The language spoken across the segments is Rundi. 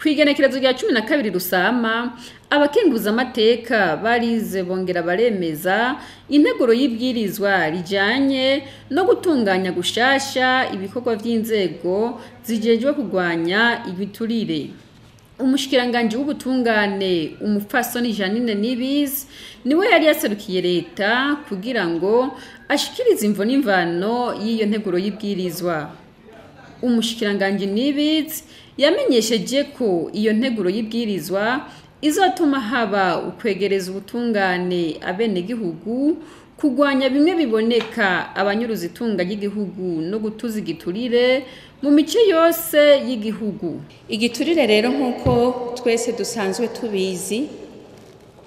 Kw'igenekerezo rya 12 Rusama, abakenguzamateka barize bongera baremeza integuro y'ibwirizwa rijanye no gutunganya gushasha ibikorwa vy'inzego zijejwe kurwanya ibiturire. Umushikiranganji w'ubutungane umupfasoni Jeanine NIBIZI niwe yari yaserukiye Reta kugira ngo ashikirize imvo n'imvano y'iyo nteguro y'ibwirizwa. Umushikiranganji NIBIZI yamenyesheje ko iyo nteguro y'ibwirizwa izotuma haba ukwegereza ubutungane abenegihugu, kurwanya bimwe biboneka abanyuruza itunga ry'igihugu no gutuza igiturire mu mice yose y'igihugu. Igiturire rero nk'uko twese dusanzwe tubizi,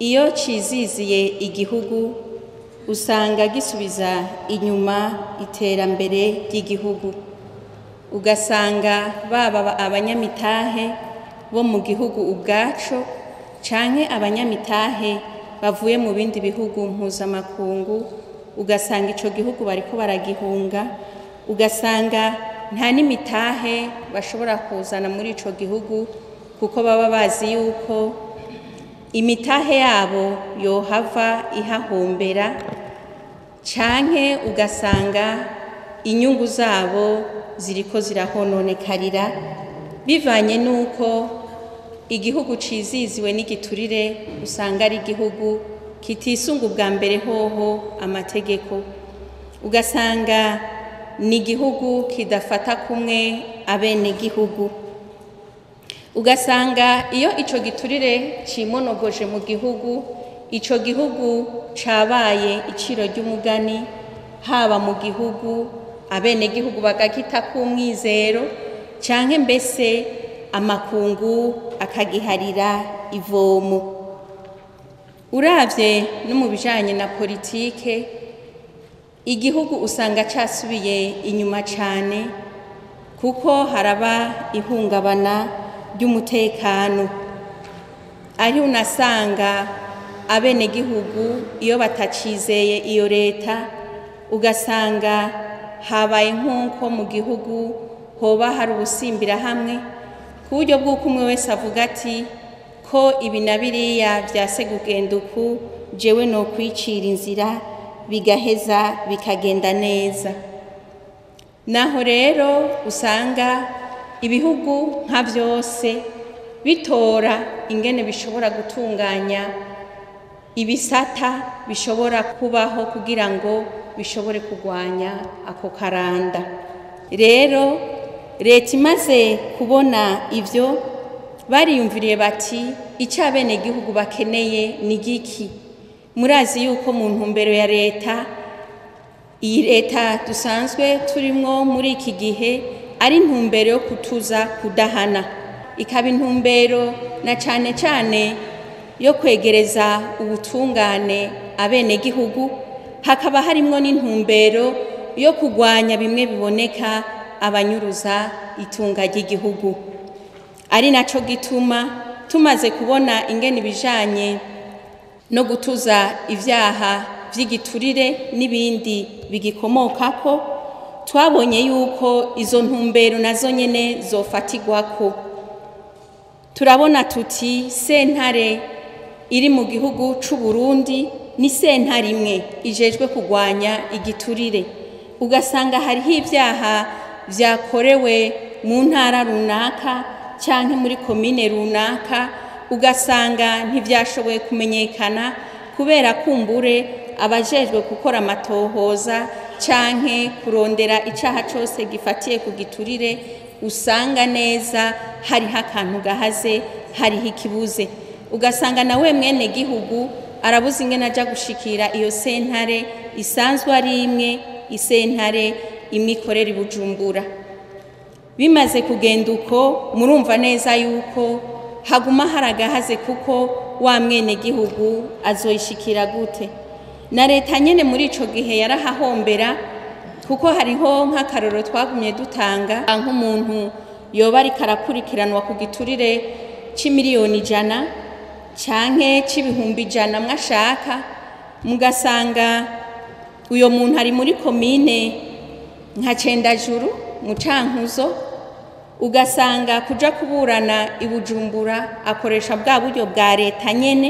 iyo ciziziye igihugu usanga gisubiza inyuma iterambere ry'igihugu. Ugasanga baba abanyamitahe bo mu gihugu ubwaco canke abanyamitahe bavuye mu bindi bihugu mpuzamakungu, ugasanga ico gihugu bariko baragihunga, ugasanga nta n'imitahe bashobora kuzana muri ico gihugu kuko baba bazi yuko imitahe yabo yohava ihahombera, canke ugasanga inyungu zabo ziriko zirahononekarira bivanye nuko igihugu ciziziwe n'igiturire usanga ari igihugu kitisunga ubwa mbere hoho amategeko, ugasanga ni igihugu kidafata kumwe abenegihugu, ugasanga iyo ico giturire cimonogoje mu gihugu, ico gihugu cabaye iciro ry'umugani, haba mu gihugu abenegihugu bagakita kumwizero canke mbese amakungu akagiharira ivomo. Uravye no mu bijanye na politike, igihugu usanga casubiye inyuma cane kuko haraba ihungabana ry'umutekano, ari unasanga abenegihugu iyo batacizeye iyo leta, ugasanga habaye nk'uko mu gihugu hoba hari ubusimbira hamwe ku buryo bw'uko umwe wese avuga ati ko ibi na biriya vyase kugenda uku, jewe no kwicira inzira bigaheza bikagenda neza. Naho rero usanga ibihugu nka vyose bitora ingene bishobora gutunganya ibisata bishobora kubaho kugira ngo bishobore kurwanya ako karanda. Rero Reta imaze kubona ivyo, bariyumviriye bati ico abenegihugu bakeneye ni giki. Murazi yuko mu ntumbero ya Reta, iyi Reta dusanzwe turimwo muri iki gihe ari intumbero yo kutuza kudahana, ikaba intumbero na cane cane yo kwegereza ubutungane abenegihugu, hakaba harimwo n'intumbero yo kurwanya bimwe biboneka abanyuruza itunga ry'igihugu. Ari naco gituma tumaze kubona ingene ibijanye no gutuza ivyaha vy'igiturire n'ibindi bigikomokako, twabonye yuko izo ntumbero nazo nyene zofatirwako. Turabona tuti sentare iri mu gihugu c'u Burundi ni sentare imwe ijejwe kurwanya igiturire, ugasanga hariho ivyaha vyakorewe mu ntara runaka canke muri komine runaka, ugasanga ntivyashoboye kumenyekana kubera kumbure abajejwe gukora amatohoza canke kurondera icaha cose gifatiye ku giturire, usanga neza hariho akantu gahaze, hariho ikibuze, ugasanga nawe mwene gihugu arabuze ingene aja gushikira iyo sentare isanzwe ari imwe, isentare imwe ikorera i Bujumbura. Bimaze kugenda uko, murumva neza yuko haguma haragahaze kuko wa mwene gihugu azoyishikira gute. Na Reta nyene muri ico gihe yarahahombera kuko hariho nk'akaroro twagumye dutanga nk'umuntu yoba ariko arakurikiranwa ku giturire c'imiliyoni 100 canke c'ibihumbi 100 mwashaka, mugasanga uyo muntu ari muri komine nka Cendajuru mu Cankuzo, ugasanga kuja kuburana ibujumbura akoresha bwa buryo bwa leta nyene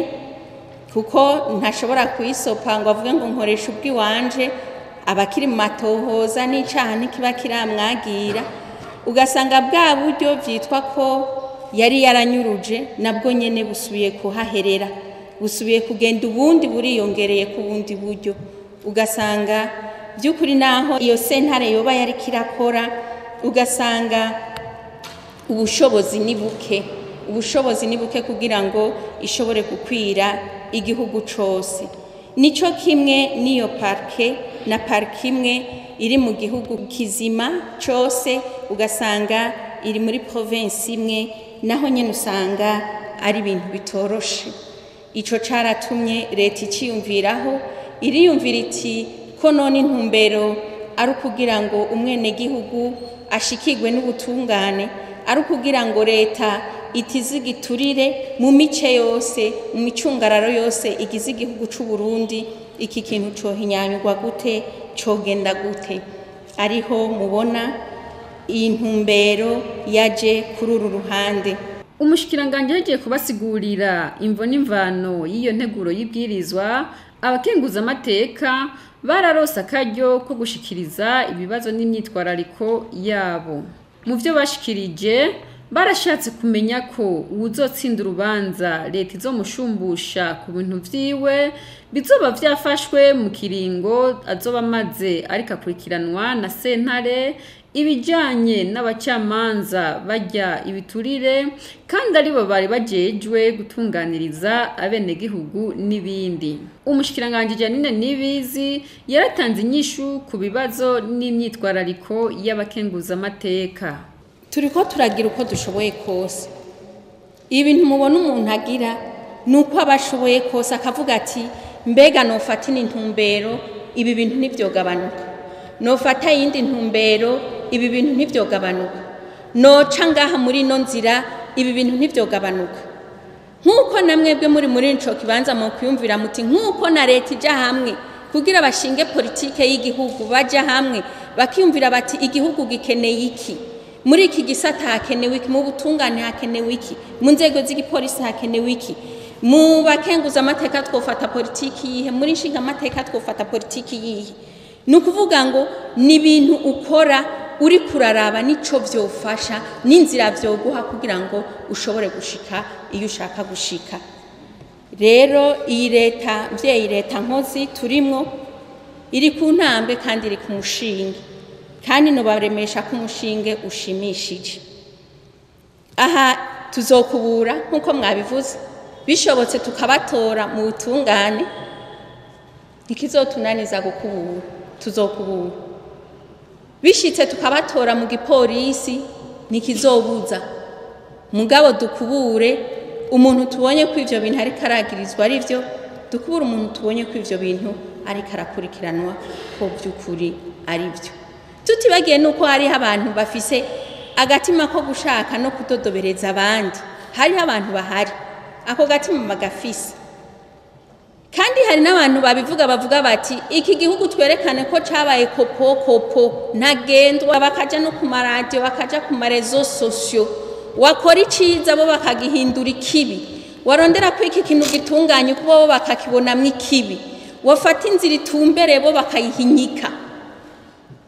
kuko ntashobora kuyisopa ngo avuge ngo nkoresha ubwiwanje abakiri mu matohoza n'icaha ntikiba kiramwagira, ugasanga bwa buryo vyitwa ko yari yaranyuruje nabwo nyene busubiye kuhaherera, busubiye kugenda ubundi buriyongereye ku bundi buryo, ugasanga by'ukuri naho iyo sentare yoba yari kirakora ugasanga ubushobozi ni buke kugira ngo ishobore gukwira igihugu cose. Nico kimwe niyo parke na parke imwe iri mu gihugu kizima cose ugasanga iri muri province imwe, naho nyene usanga ari ibintu bitoroshe. Ico caratumye leta iciyumviraho iriyumvira iti ko none intumbero ari ukugira ngo umwene gihugu ashikirwe n'ubutungane, ari ukugira ngo leta itize igiturire mu mice yose, mu micungararo yose igize igihugu c'u Burundi, iki kintu cohinyanyurwa gute, cogenda gute. Ariho mubona iyi ntumbero yaje kuri uru ruhande. Umushikiranganji yagiye kubasigurira imvo n'imvano y'iyo nteguro y'ibwirizwa, abakenguzamateka bararonse akaryo ko gushikiriza ibibazo n'imyitwarariko yabo. Mu vyo bashikirije barashatse kumenya ko uwuzotsinda urubanza leta izomushumbusha ku bintu vyiwe bizoba vyafashwe mu kiringo azoba maze ariko akurikiranwa na sentare, ibijanye n'abacamanza barya ibiturire kandi aribo bari bajejwe gutunganiriza abenegihugu n'ibindi. Umushikiranganji Jeanine NIBIZI yaratanze inyishu ku bibazo n'imyitwarariko y'abakenguzamateka. Turiko turagira uko dushoboye kose. Ibintu mubona umuntu agira nuko abashoboye kose akavuga ati mbega nofata intumbero ibi bintu nivyogabanuka, nofata yindi ntumbero ibi bintu ntivyogabanuka, noca ngaha muri no nzira ibi bintu ntivyogabanuka. Nkuko namwebwe muri ico kibanza mu kwiyumvira muti nkuko na leta ija hamwe kugira bashinge politike y'igihugu, baja hamwe bakiyumvira bati igihugu gikeneye iki, muri iki gisata hakenewe iki, mu butungane hakenewe iki, mu nzego z'igipolisi hakenewe iki, mu bakenguzamateka twofata politiki yihe, muri nshingamateka twofata politiki yihe. Nukuvuga ngo ni ibintu ukora uri kuraraba nico vyofasha n'inzira vyoguha kugira ngo ushobore gushika iyo ushaka gushika. Rero iyi leta mvyeyi leta nkozi turimwo iri ku ntambe kandi iri ku mushinge, kandi no baremesha ko umushinge ushimishije. Aha tuzokubura nkuko mwabivuze, bishobotse tukabatora mu butungane, ntikizotunaniza gukubura, tuzokubura. Bishitse tukabatora mu gipolisi, ntikizobuza. Mugabo dukubure umuntu tubonye ko ivyo bintu ariko aragirizwa ari vyo, dukubura umuntu tubonye ko ivyo bintu ariko arakurikiranwa ko by'ukuri ari vyo. Tutibagiye nuko hariho abantu bafise agatima ko gushaka no kudodobereza abandi, hariho abantu bahari ako gatima bagafise, kandi hari n'abantu babivuga bavuga bati iki gihugu twerekane ko cabaye kopo ntagendwa, bakaja no ku maradiyo bakaja ku marezo sosio, wakora iciza bo bakagihindura ikibi, warondera ko iki kintu gitunganye kubo bo bakakibonamwo ikibi, wafata inzira itumbere bo bakayihinyika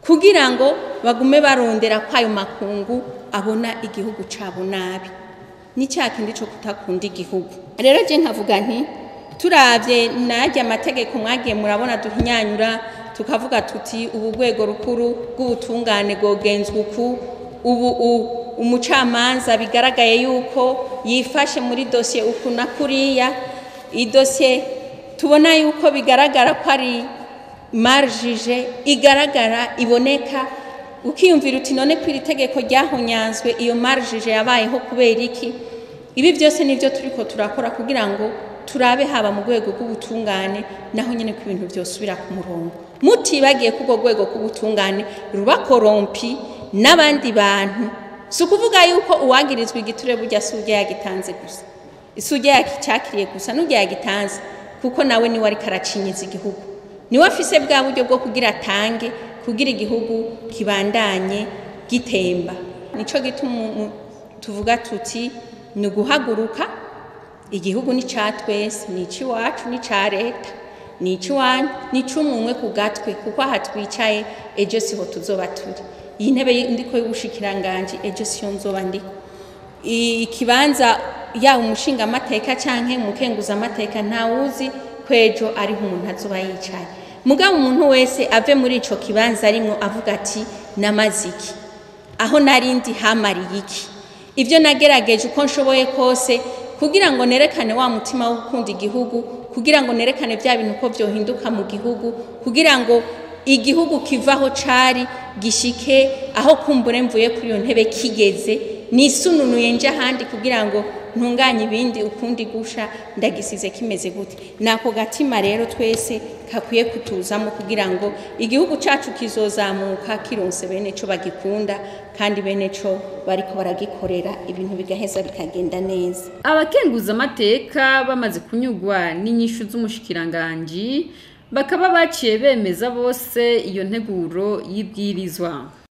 kugira ngo bagume barondera kwayo makungu abona igihugu cabo nabi. Ni cyakindi cyo kutakunda igihugu. Rero je nkavuga nti turavye najya amategeko mwagiye murabona duhinyanyura tukavuga tuti ubu rwego rukuru rw'ubutungane gogenzwe uku, ubu umucamanza bigaragaye yuko yifashe muri dossier uku na kuriya, idosiye tubona yuko bigaragara ko ari marjije igaragara iboneka, ukiyumvira uti none kwiri tegeko ryahonyanzwe iyo marjije yabayeho kubera iki. Ibi byose nivyo turiko turakora kugira ngo turabe haba mu rwego rw'ubutungane naho nyene ko ibintu byosubira ku murongo, mutibagiye kugo rwego rw'ubutungane ruba korompi n'abandi bantu. Sukuvuga yuko uwagirizwe igiturire burya sujya yagitanze gusa, isujya yakicakiriye gusa n'ujya yagitanze, kuko nawe ni wari karacinyiza igihugu, ni wafise bwa buryo bwo kugira atange kugira igihugu kibandanye gitemba. nico gituma tuvuga tuti ni guhaguruka. Igihugu ni ca twese, ni iwacu, ni ca leta, ni iwanyu, ni c'umwe ku gatwe, kuko aha twicaye ejo siho tuzoba turi. Iyi ntebe ndiko y'ubushikiranganji ejo siyo nzoba ndiko. Ikibanza ya umushingamateka canke umukenguzamateka ntawuzi kwejo ariho umuntu azoba yicaye. Mugabo umuntu wese ave muri ico kibanza arimwo avuga ati namaziki, aho narindi hamariye iki, ivyo nagerageje uko nshoboye kose kugira ngo nerekane wa mutima wo gukunda igihugu, kugira ngo nerekane vya bintu ko vyohinduka mu gihugu, kugira ngo igihugu kivaho cari gishike aho kumbure mvuye kuri iyo ntebe kigeze, nisununuye nje ahandi kugira ngo ntunganye ibindi ukundi gusha ndagisize kimeze gute. Nako gatima rero twese kakwiye kutuzamo kugira ngo igihugu cacu kizozamuka kironse bene co bagikunda kandi bene co bariko baragikorera ibintu bigaheza bikagenda neza. Abakenguzamateka bamaze kunyugwa n'inyishu z'umushikiranganji bakaba baciye bemeza bose iyo nteguro y'ibwirizwa.